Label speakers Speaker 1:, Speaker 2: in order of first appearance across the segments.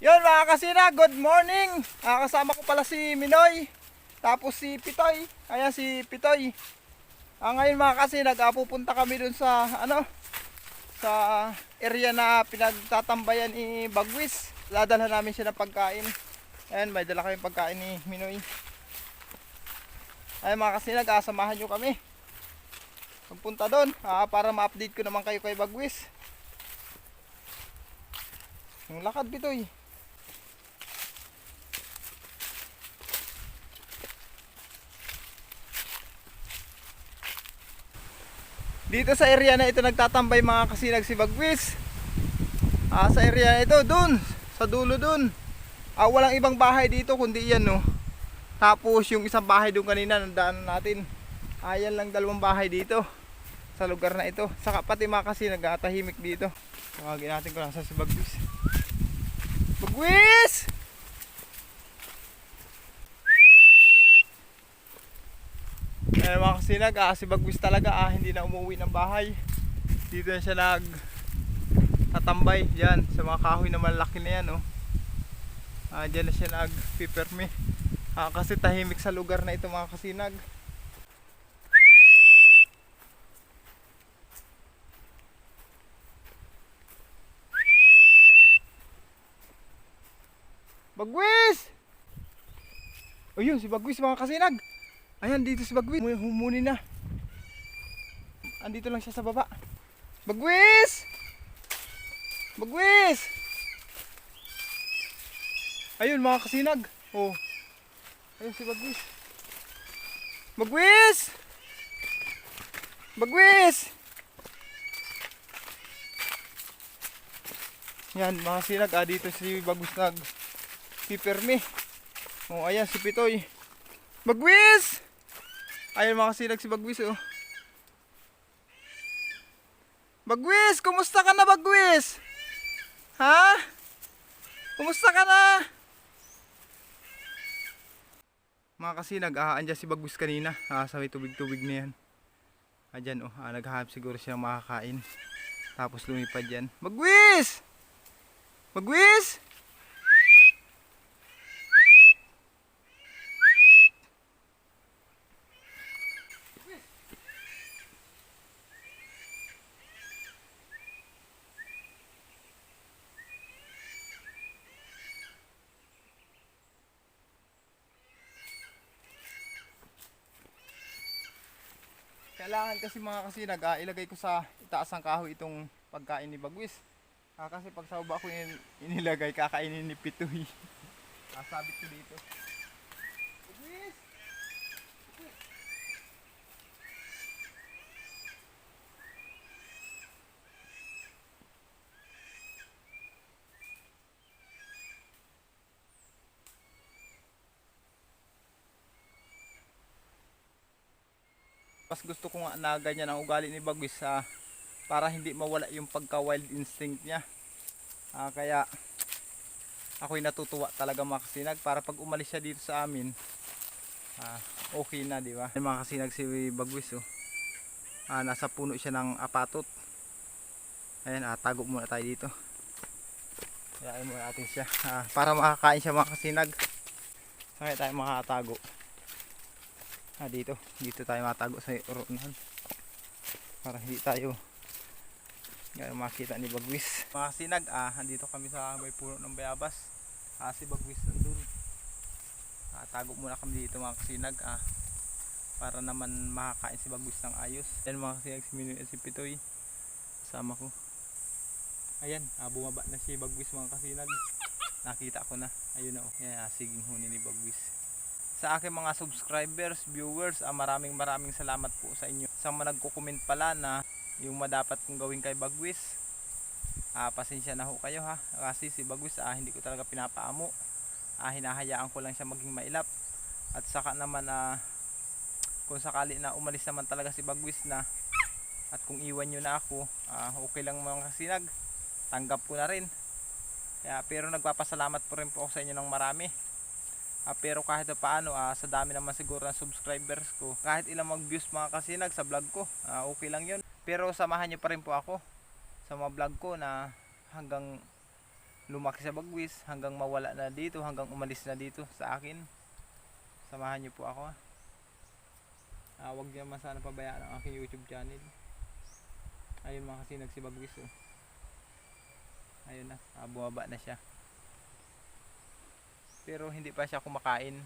Speaker 1: Yun mga kasina, good morning. Kasama ko pala si Minoy. Tapos si Pitoy. Ayan si Pitoy. Ngayon mga kasina, pupunta kami dun sa sa area na pinagtatambayan ni Bagwis. Dadalhan namin siya ng pagkain. Ayan, may dala kami pagkain ni Minoy. Ayan mga kasina, samahan nyo kami magpunta doon para ma-update ko naman kayo kay Bagwis. Yung lakad Pitoy. Dito sa area na ito nagtatambay mga kasinag si Bagwis. Sa area na ito, dun, sa dulo dun. Walang ibang bahay dito kundi yan no. Tapos yung isang bahay dun kanina nandaan natin. Yan lang dalawang bahay dito sa lugar na ito. Saka pati mga kasinag tahimik dito. Tawagin natin kung nasa si Bagwis. Bagwis! Mga kasinag, si Bagwis talaga hindi na umuwi ng bahay. Dito na siya tatambay dyan sa mga kahoy na malaki na yan dyan na siya nagpipermi kasi tahimik sa lugar na ito mga kasinag. Bagwis! O yun si Bagwis mga kasinag. Ayan dito si Bagwis, humuni na. Andito lang siya sa baba. Bagwis! Bagwis! Ayun mga kasinag. Ayun si Bagwis. Bagwis! Bagwis! Yan mga kasinag, dito si Bagwis pipermi. Ayan si Pitoy. Bagwis! Ayun mga kasinag si Bagwis Bagwis! Kumusta ka na Bagwis? Ha? Kumusta ka na? Mga kasinag, andyan si Bagwis kanina sa may tubig-tubig na yan. Andyan naghahanap siguro siya makakain. Tapos lumipad yan. Bagwis! Bagwis! Kailangan kasi mga kasinag, ilagay ko sa itaas ng kahoy itong pagkain ni Bagwis. Kasi pag sa baba ko inilagay, kakainin ni Pitoy. Sabit ko dito. Bagwis! Mas gusto ko nga na ganyan ang ugali ni Bagwis para hindi mawala yung pagka wild instinct niya. Kaya ako'y natutuwa talaga mga kasinag para pag umalis siya dito sa amin okay na, di ba? Mga kasinag si Bagwis nasa puno siya ng apatot. Ayan, tago muna tayo dito. Kaya muna natin siya para makakain siya mga kasinag. Saan tayo makatago? Dito tayo matago sa urunan para hindi tayo makita ni Bagwis. Mga kasinag, andito kami sa may puno ng bayabas. Si Bagwis nandun. Tago muna kami dito mga kasinag para naman makakain si Bagwis ng ayos. Yan mga kasinag, si Minoy at si Pitoy kasama ko. Ayan, bumaba na si Bagwis mga kasinag. Nakita ko na, ayun na yan, siging huni ni Bagwis. Sa aking mga subscribers, viewers, maraming salamat po sa inyo. Sa mga nagko-comment pala na yung madapat kong gawin kay Bagwis, pasensya na ho kayo kasi si Bagwis hindi ko talaga pinapaamo. Hinahayaan ko lang siya maging mailap. At saka naman kung sakali na umalis naman talaga si Bagwis na at kung iwan nyo na ako, okay lang mga kasinag, tanggap ko na rin. Pero nagpapasalamat po rin po ako sa inyo ng marami. Pero kahit paano sa dami naman siguro ng subscribers ko, kahit ilang mag views mga kasinag sa vlog ko, okay lang yun. Pero samahan nyo pa rin po ako sa mga vlog ko na hanggang lumaki sa Bagwis hanggang mawala na dito, hanggang umalis na dito sa akin. Samahan niyo po ako. Huwag niyo man sana pabayaan ang aking YouTube channel. Ayun mga kasinag si Bagwis oh. Ayun na, bumaba na siya. Pero hindi pa siya kumakain.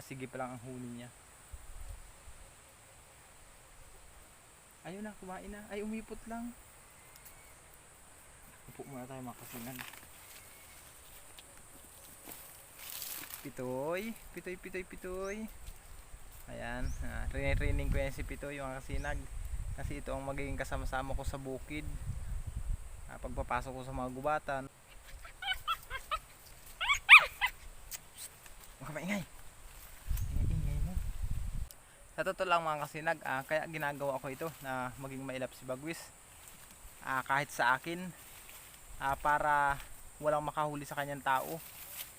Speaker 1: Sige pa lang ang huli niya. Ayun na, kumain na. Ay, umipot lang. Upo muna tayo mga kasinag. Pitoy, pitoy, pitoy, pitoy. Ayan, training ko yan si Pitoy mga kasinag. Kasi ito ang magiging kasama-sama ko sa bukid. Pagpapasok ko sa mga gubatan. Huwag ka maingay. Ingay mo. Sa totoo lang mga kasinag, kaya ginagawa ko ito na maging mailap si Bagwis. Kahit sa akin, para walang makahuli sa kanyang tao.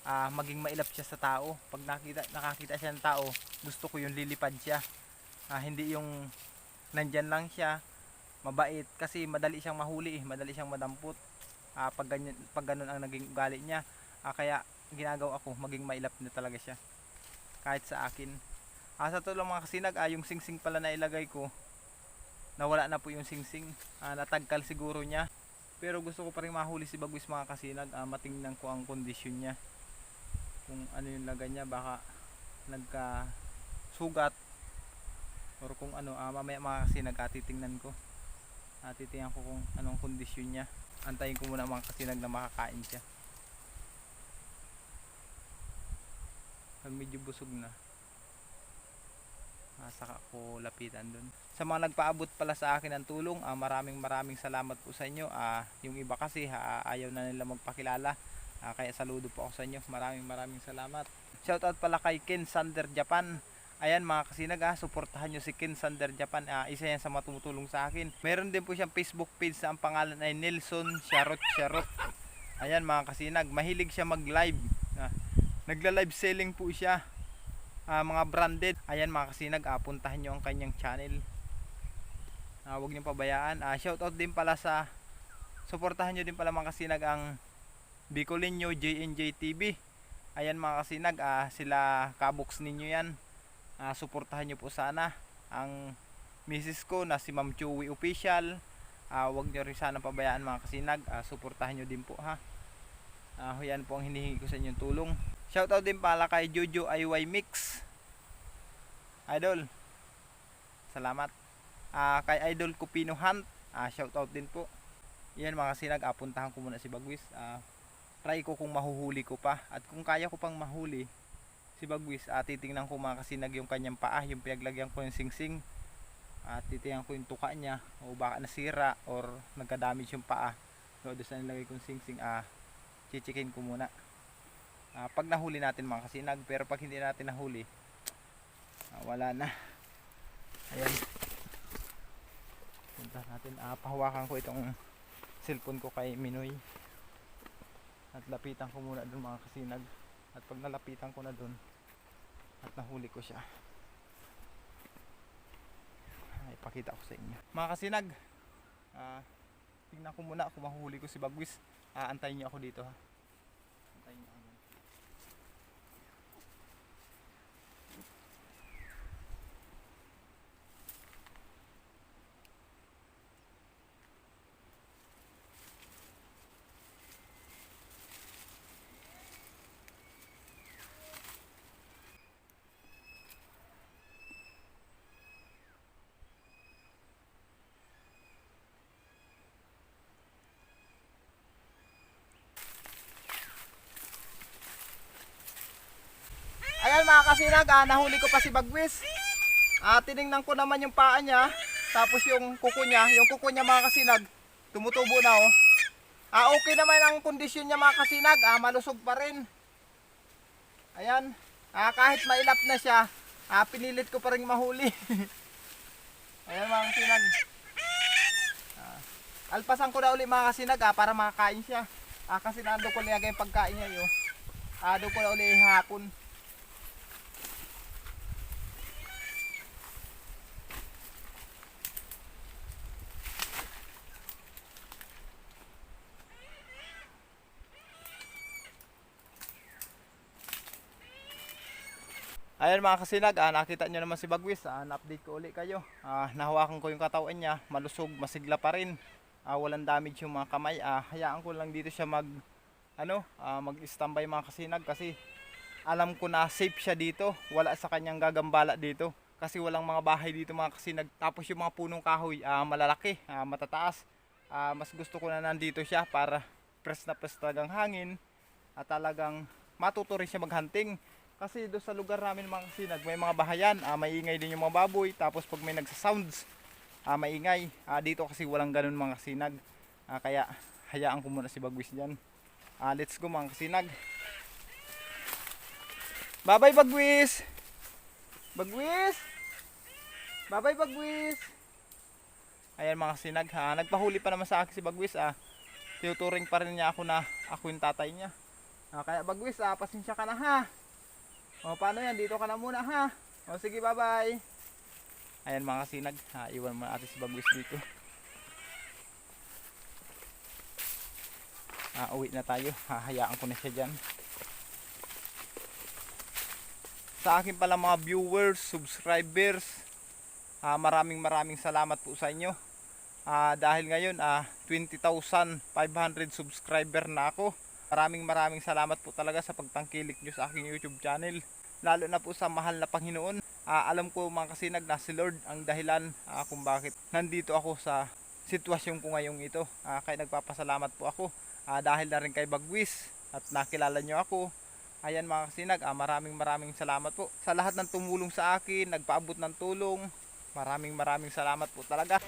Speaker 1: Maging mailap siya sa tao. Pag nakakita siya ng tao, gusto ko yung lilipad siya. Hindi yung nandyan lang siya, mabait. Kasi madali siyang mahuli, madali siyang madampot. Pag ganun ang naging ugali niya. Kaya ginagawa ko, maging mailap na talaga siya. Kahit sa akin. Sa totoo lang mga kasinag, yung singsing pala na ilagay ko, nawala na po yung singsing. Natagkal siguro niya. Pero gusto ko pa rin mahuli si Bagwis mga kasinag. Matingnan ko ang kondisyon niya. Kung ano yung lagay niya, baka nagka-sugat. Or kung ano, mamaya mga kasinag, titingnan ko. Titingnan ko kung anong kondisyon niya. Antayin ko muna mga kasinag na makakain siya. Pag medyo busog na, saka ko lapitan dun. Sa mga nagpaabot pala sa akin ng tulong, maraming salamat po sa inyo. Yung iba kasi ayaw na nila magpakilala, kaya saludo po ako sa inyo. Maraming salamat. Shoutout pala kay Ken Sander Japan. Ayan mga kasinag, suportahan nyo si Ken Sander Japan. Isa yan sa matutulong sa akin. Meron din po siyang Facebook page na ang pangalan ay Nelson Charot. Ayan mga kasinag, mahilig siya mag live. Nagla-live selling po siya. Mga branded. Ayan mga kasinag, puntahan nyo ang kanyang channel. Huwag nyo pabayaan. Shoutout din pala sa, suportahan nyo din pala mga kasinag ang Bicolinyo JNJ TV. Ayan mga kasinag, sila kabox ninyo yan. Suportahan nyo po sana ang misis ko na si Ma'am Chewy Official. Huwag nyo rin sana pabayaan mga kasinag. Suportahan nyo din po ha. Yan po ang hinihingi ko sa inyong tulong. Shoutout din pala kay Jojo IY Mix. Idol, salamat. Kay Idol Cupino Hunt, shoutout din po. Yan mga kasinag, puntahan ko muna si Bagwis. Try ko kung mahuhuli ko pa. At kung kaya ko pang mahuli si Bagwis, titingnan ko mga kasinag yung kanyang paa, yung pinaglagyan ko yung singsing. Titingnan ko yung tuka niya, o baka nasira or nagka-damage yung paa. So doon sa nilagay kong singsing, chichikin ko muna. Pag nahuli natin mga kasinag, pero pag hindi natin nahuli, wala na. Ayan, punta natin. Pahawakan ko itong cellphone ko kay Minoy at lapitan ko muna dun mga kasinag. At pag nalapitan ko na dun at nahuli ko siya, ipakita ko sa inyo mga kasinag. Tingnan ko muna kung mahuhuli ko si Bagwis. Antayin niyo ako dito ha. Antayin niyo ako. Ayan mga kasinag, nahuli ko pa si Bagwis. Tiningnan ko naman yung paa niya, tapos yung kuko niya mga kasinag, tumutubo na oh. Okay naman ang kondisyon niya mga kasinag, malusog pa rin. Ayan, kahit mailap na siya, pinilit ko pa rin mahuli. Ayan mga kasinag. Alpasan ko na uli mga kasinag para makakain siya. Kasi nando ko nilagay yung pagkain niya yun. Doon ko na uli hapon. Ayan mga kasinag, nakita nyo naman si Bagwis, na-update ko ulit kayo. Nahawakan ko yung katawan niya, malusog, masigla pa rin. Walang damage yung mga kamay. Hayaan ko lang dito siya mag-standby mga kasinag kasi alam ko na safe siya dito. Wala sa kanyang gagambala dito. Kasi walang mga bahay dito mga kasinag. Tapos yung mga punong kahoy, malalaki, matataas. Mas gusto ko na nandito siya para press na press talagang hangin. At talagang matuto rin siya maghunting. Kasi doon sa lugar namin mga kasinag, may mga bahayan, maingay din yung mga baboy. Tapos pag may nagsasounds, maingay. Dito kasi walang ganun mga kasinag. Kaya hayaan ko muna si Bagwis dyan. Let's go mga kasinag. Bye bye Bagwis! Bagwis! Bye bye Bagwis! Ayan mga kasinag, nagpahuli pa naman sa akin si Bagwis. Tinuturing pa rin niya ako na ako yung tatay niya. Kaya Bagwis, pasensya ka na ha. Paano yan? Dito ka na muna ha. Sige, bye-bye. Ayan mga kasinag, iwan mo natin si Bagwis dito. Uwi na tayo. Hayaan ko na siya dyan. Sa akin pala mga viewers, subscribers, maraming salamat po sa inyo. Dahil ngayon 20,500 subscriber na ako. Maraming salamat po talaga sa pagtangkilik nyo sa aking YouTube channel. Lalo na po sa mahal na Panginoon. Alam ko mga kasinag na si Lord ang dahilan kung bakit nandito ako sa sitwasyon ko ngayong ito. Kaya nagpapasalamat po ako dahil na rin kay Bagwis at nakilala nyo ako. Ayan mga kasinag, maraming salamat po sa lahat ng tumulong sa akin, nagpaabot ng tulong. Maraming salamat po talaga.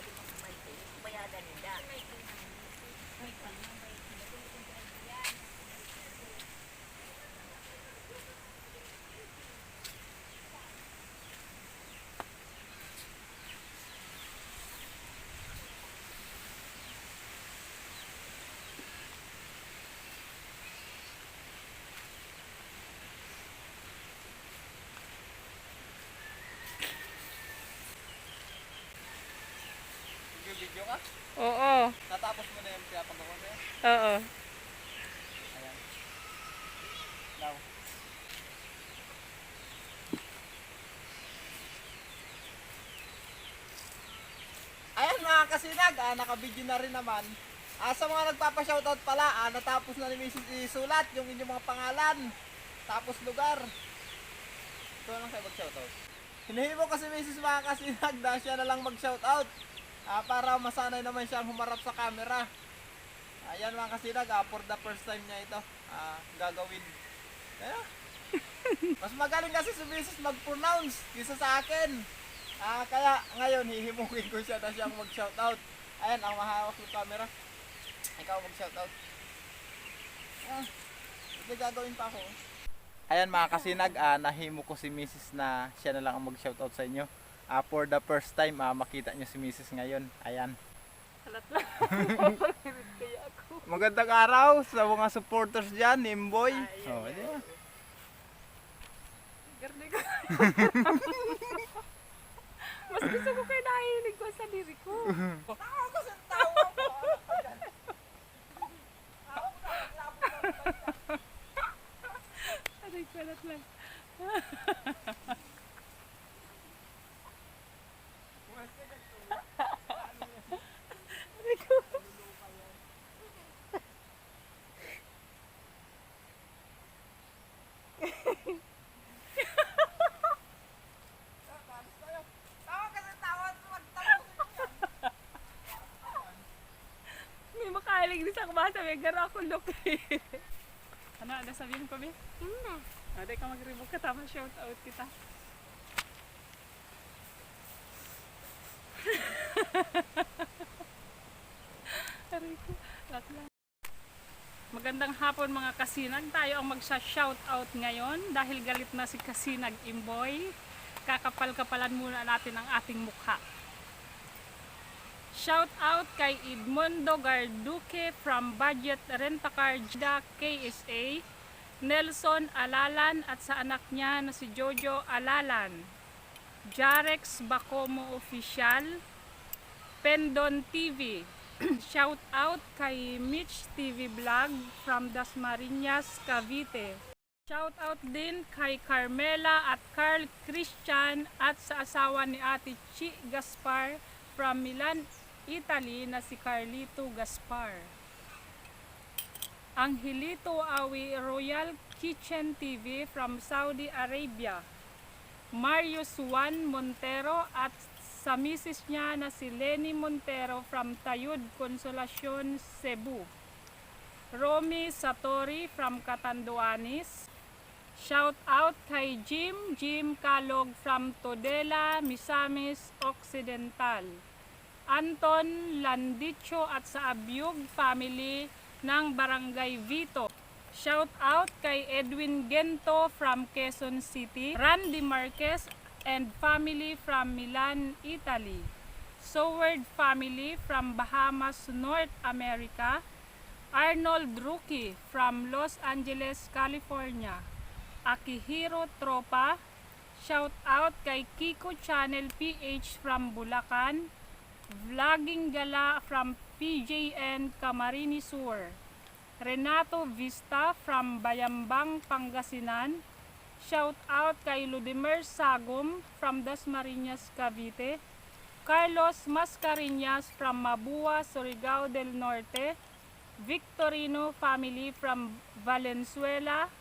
Speaker 1: Video ka?
Speaker 2: Oo.
Speaker 1: Natapos mo na yung pinapagawa mo yan?
Speaker 2: Oo.
Speaker 1: Ayan. Now. Ayan mga kasinag, naka-video na rin naman. Sa mga nagpapa-shoutout pala, natapos na ni Mrs. isulat yung inyong mga pangalan. Tapos lugar. Ito lang kayo mag-shoutout. Hinihimo kasi Mrs. mga kasinag na siya na lang mag-shoutout. Para masanay naman siyang humarap sa camera. Ayan mga kasinag, for the first time niya ito gagawin. Mas magaling kasi si Mrs. mag-pronounce kaysa sa akin. Kaya ngayon hihimukin ko siya na siyang mag-shoutout. Ayan, ang mahawak ng camera. Ikaw mag-shoutout. Ito gagawin pa ako. Ayan mga kasinag, nahimo ko si Mrs. na siya na lang ang mag-shoutout sa inyo. For the first time, makita nyo si Mrs. ngayon. Ayan.
Speaker 2: Halat lang. Papagirit kaya ako.
Speaker 1: Magandang araw sa mga supporters dyan, Nimboy. Di ba?
Speaker 2: Garni ko. Mas gusto ko kayo nahihinig ko sa diri ko.
Speaker 1: Tawa ko sa tawa ko.
Speaker 2: Aray ko, halat lang. Aray ko. May makahalig din sa kumasa, may gara ako look eh. Ano sabihin ko, Bi?
Speaker 3: Hindi.
Speaker 2: Hindi ka mag-remove ka, tama shout out kita. Aray ko, lahat lang. Magandang hapon mga kasinag. Tayo ang magsa-shout out ngayon dahil galit na si Kasinag Imboy. Kakapal-kapalan muna natin ang ating mukha. Shout out kay Edmundo Garduque from Budget Rentacar Jeddah KSA, Nelson Alalan at sa anak niya na si Jojo Alalan, Jarex Bacomo Official, Pendon TV. Shout out kay Mitch TV Vlog from Dasmariñas, Cavite. Shout out din kay Carmela at Carl Christian at sa asawa ni Ate Chi Gaspar from Milan, Italy na si Carlito Gaspar. Angelito Awi Royal Kitchen TV from Saudi Arabia. Marius Juan Montero at sa misis niya na si Lenny Montero from Tayud, Consolacion, Cebu. Romy Satori from Catanduanes. Shout out kay Jim Calog from Todela, Misamis Occidental. Anton Landicho at sa Abyug family ng Barangay Vito. Shout out kay Edwin Gento from Quezon City. Randy Marquez and family from Milan, Italy. Soward family from Bahamas, North America. Arnold Ruki from Los Angeles, California. Akihiro Tropa. Shout out kay Kiko Channel PH from Bulacan. Vlogging Gala from PJN Camarines Sur. Renato Vista from Bayambang, Pangasinan. Shout out kay Ludimer Sagum from Dasmariñas, Cavite. Carlos Mascareñas from Mabua, Surigao del Norte. Victorino family from Valenzuela.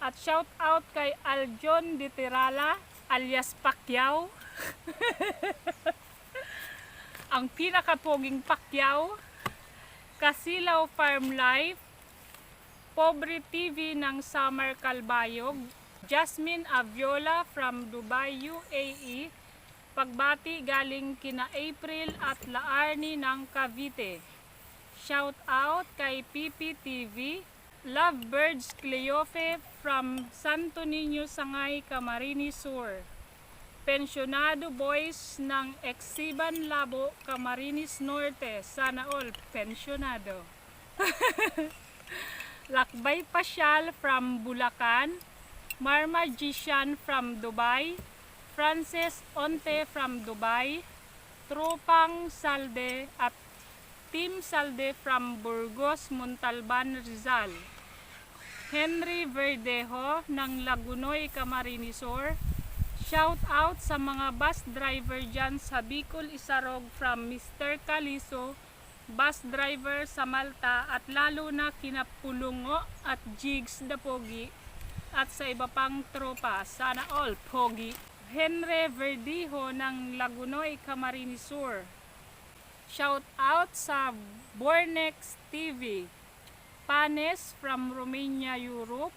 Speaker 2: At shout out kay Aljon de Tirala alias Pacquiao. Ang pinakapoging Pacquiao. Kasilaw Farm Life. Pobre TV ng Summer Calbayog. Jasmine Aviola from Dubai, UAE. Pagbati galing kina April at Laarni ng Cavite. Shout out kay PPTV. Lovebirds Cleofe from Santo Niño, Sangay, Camarines Sur. Pensionado Boys ng Exiban Labo, Camarines Norte. Sana all pensionado. Lakbay Pasyal from Bulacan. Marma Jishan from Dubai. Frances Onte from Dubai. Tropang Salde at Team Salde from Burgos, Montalban, Rizal. Henry Verdejo ng Lagunoy, Camarines Sur. Shout out sa mga bus driver dyan sa Bicol, Isarog from Mr. Caliso, bus driver sa Malta at lalo na kina Pulungo at Jigs the Pogi at sa iba pang tropa. Sana all Pogi. Henry Verdejo ng Lagunoy, Camarines Sur. Shout out sa Bornex TV. Panes from Romania, Europe.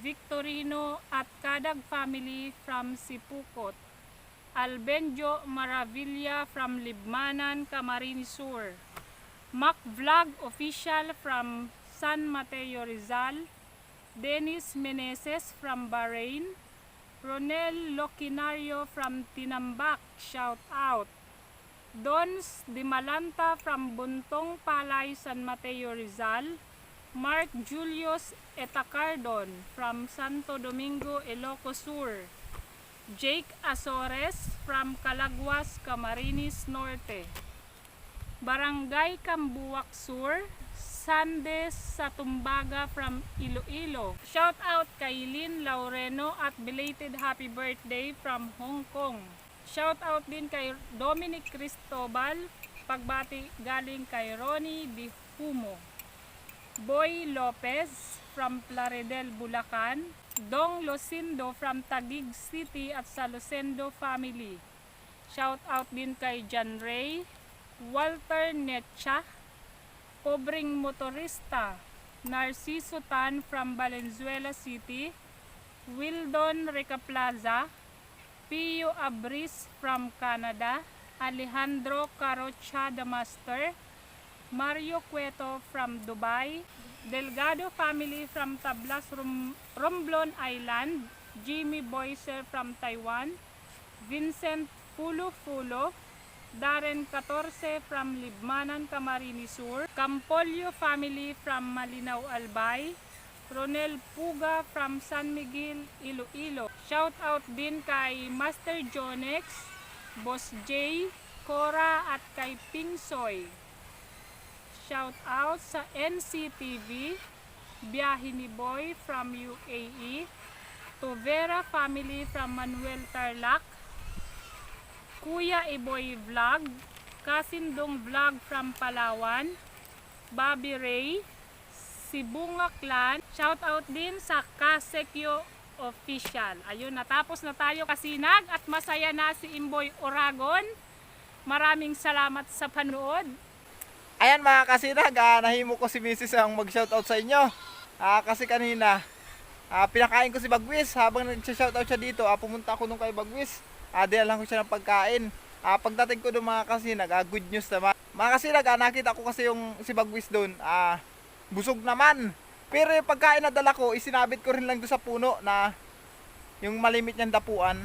Speaker 2: Victorino at Kadag family from Sipukot. Albenjo Maravilla from Libmanan, Camarines Sur. Mac Vlog Official from San Mateo, Rizal. Dennis Meneses from Bahrain. Ronel Loquinario from Tinambak. Shout out. Dons Dimalanta from Buntong Palay, San Mateo, Rizal. Mark Julius Etacardon from Santo Domingo, Ilocos Sur. Jake Azores from Calaguas, Camarines Norte. Barangay Cambuac Sur. Sandes Satumbaga from Iloilo. Shout out kay Lynn Laureno at belated happy birthday from Hong Kong. Shout out din kay Dominic Cristobal. Pagbati galing kay Ronnie Di Humo. Boy Lopez from Plaridel, Bulacan. Dong Losindo from Taguig City at sa Losendo family. Shout out din kay John Ray. Walter Netcha. Pobreng Motorista. Narciso Tan from Valenzuela City. Wildon Recaplaza. Pio Abris from Canada. Alejandro Carocha the Master. Mario Cueto from Dubai. Delgado family from Tablas, Romblon Island. Jimmy Boyser from Taiwan. Vincent Fulo Fulo. Darren 14 from Libmanan, Camarines Sur. Campolio family from Malinaw, Albay. Ronel Puga from San Miguel, Iloilo. Shout out din kay Master Jonex, Boss J, Cora at kay Pingsoy. Shout out sa NCTV, biyahe ni Boy from UAE, to Vera family from Manuel Tarlac, Kuya Iboy Vlog, Kasindong Vlog from Palawan, Bobby Ray, si Bunga Clan, shout out din sa Kasekyo Official. Ayun, natapos na tayo kasinag at masaya na si Imboy Oragon. Maraming salamat sa panood.
Speaker 1: Ayan mga kasinag, nahimo ko si Mrs. ang mag-shoutout sa inyo. Kasi kanina, pinakain ko si Bagwis. Habang nag-shoutout siya dito, pumunta ako nung kay Bagwis. Dinalan ko siya ng pagkain. Pagdating ko doon mga kasinag, good news naman. Mga kasinag, nakita ko kasi yung si Bagwis doon, busog naman. Pero yung pagkain na dala ko, isinabit ko rin lang doon sa puno na yung malimit niyang dapuan.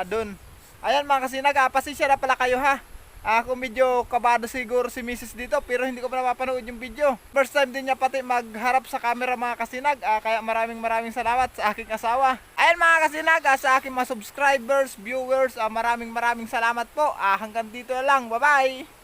Speaker 1: Doon. Ayan mga kasinag, pasensya na pala kayo ha. Ako medyo kabado siguro si Mrs. dito pero hindi ko pa napapanood yung video. First time din niya pati magharap sa camera mga kasinag. Kaya maraming salamat sa aking asawa. Ayan mga kasinag, sa aking mga subscribers, viewers, maraming salamat po. Hanggang dito na lang. Bye bye!